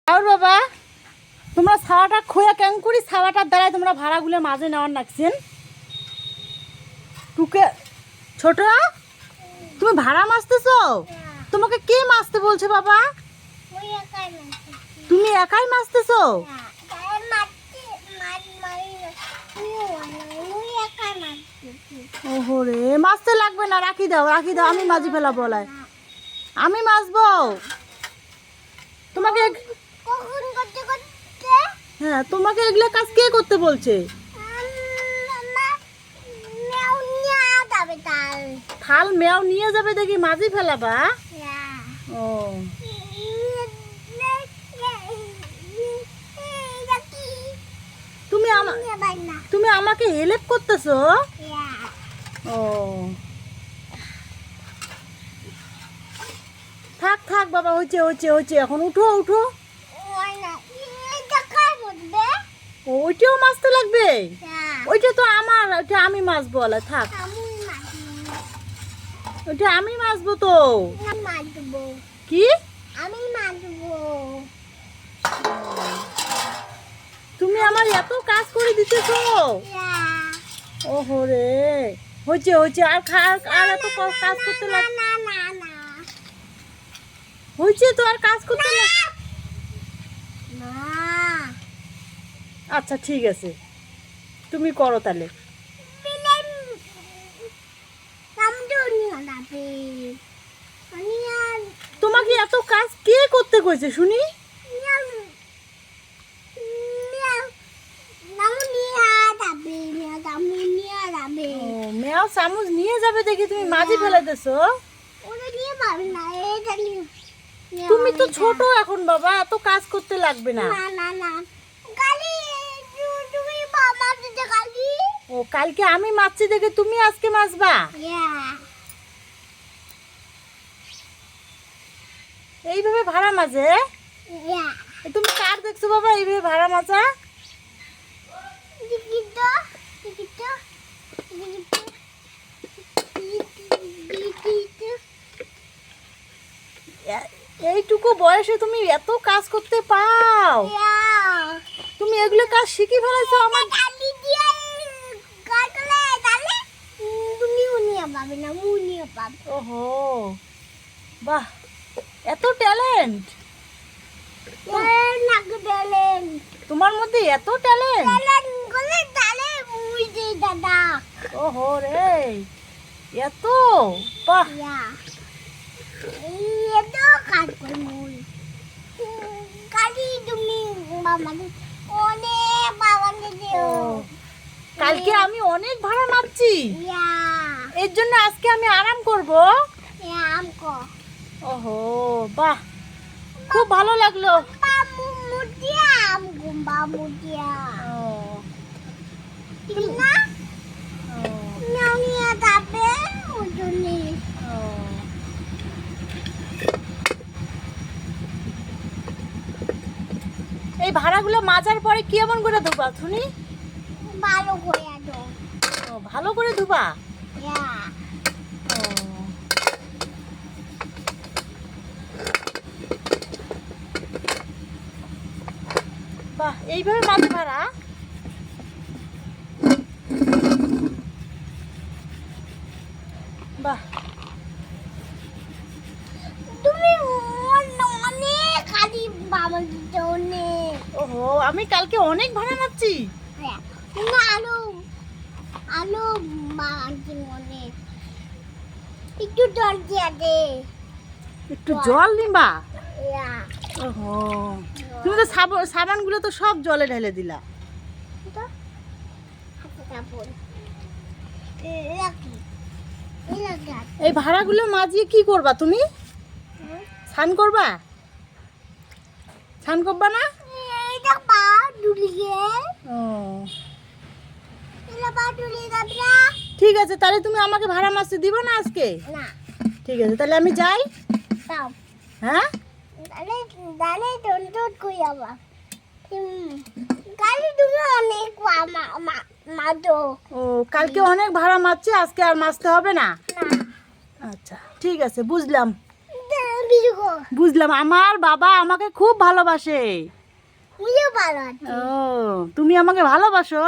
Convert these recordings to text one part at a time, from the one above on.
আর বাবা তোমরা ছাওয়াটা খোয়া কেন করি ছাওয়াটার দ্বারাই তোমরা ভাড়াগুলো মাঝে নেওয়ার নাকছেন টুকে ছোট তুমি ভাড়া মাছতেছো তোমাকে কে মাছতে বলছে বাবা তুমি একাই মাছতেছো ওহো রে মাছতে লাগবে না রাখি দাও আমি মাঝি ফেলা বলাই আমি মাছবো তোমাকে হ্যাঁ তোমাকে এগুলো কাজ কে করতে বলছে থাল মেয়াও নিয়ে যাবে দেখি মাঝি ফেলাবা ও তুমি আমাকে হেল্প করতেছো ও থাক থাক বাবা হচ্ছে হচ্ছে হচ্ছে এখন উঠো উঠো ওইটাও মাছতে লাগবে ওইটা তো আমার ওইটা আমি মাছবো বলা থাক ওইটা আমি মাছবো তো কি তুমি আমার এত কাজ করে দিতেছো ওহো রে হচ্ছে হচ্ছে আর এত কাজ করতে লাগ হয়েছে তো আর কাজ করতে আচ্ছা ঠিক আছে তুমি করো তাহলে তোমাকে এত কাজ কে করতে কইছে শুনি মেয়াও চামচ নিয়ে যাবে দেখি তুমি মাঝি ফেলে দেছো তুমি তো ছোট এখন বাবা এত কাজ করতে লাগবে না ও কালকে আমি মাছছি দেখে তুমি আজকে মাছবা এইভাবে ভাড়া মাঝে তুমি কার দেখছো বাবা এইভাবে ভাড়া মাছা এইটুকু বয়সে তুমি এত কাজ করতে পাও তুমি এগুলো কাজ শিখে ফেলেছো আমার ওহো বাহ এত ট্যালেন্ট তোমার মধ্যে এত ট্যালেন্ট ওহো রে এত বাহ কালকে আমি অনেক ভাড়া মারছি এর জন্য আজকে আমি আরাম করব ওহো বাহ খুব ভালো লাগলো এই ভাড়াগুলো মাজার পরে কেমন করে ধোবা শুনি ভালো করে দাও ও ভালো করে ধোবা বাহ এইভাবে মাঝে ভাড়া বাহ তুমি অনেক খালি বাবা দিতে অনেক ওহো আমি কালকে অনেক ভাড়া মারছি আলু আলু মারছি মনে একটু জল দিয়ে দে একটু জল নিবা ওহো তুমি তো সাবানগুলো তো সব জলে ঢেলে দিলা এই ভাড়াগুলো মাজিয়ে কি করবা তুমি স্নান করবা স্নান করবা না ঠিক আছে তাহলে তুমি আমাকে ভাড়া মাছতে দিবা না আজকে ঠিক আছে তাহলে আমি যাই হ্যাঁ ও কালকে অনেক ভাড়া মারছি আজকে আর মাছতে হবে না আচ্ছা ঠিক আছে বুঝলাম বিজুগো বুঝলাম, আমার বাবা আমাকে খুব ভালোবাসে। মুইও ভালো আছি। ও, তুমি আমাকে ভালোবাসো?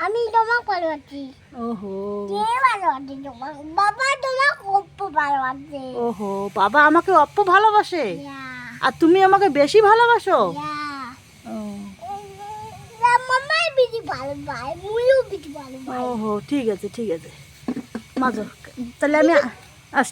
আমি তোমাকে ভালো আছি। ওহো, কে ভালো আছে তোমাকে? বাবা তোমাকে খুব ভালো আছে। ওহো, বাবা আমাকে অপ্প ভালোবাসে, ইয়া আর তুমি আমাকে বেশি ভালোবাসো? ইয়া ও, মামাই বেশি ভালো পায়, মুইও বেশি ভালো পাই। ওহো, ঠিক আছে ঠিক আছে, মাজো, তাহলে আমি আসলাম।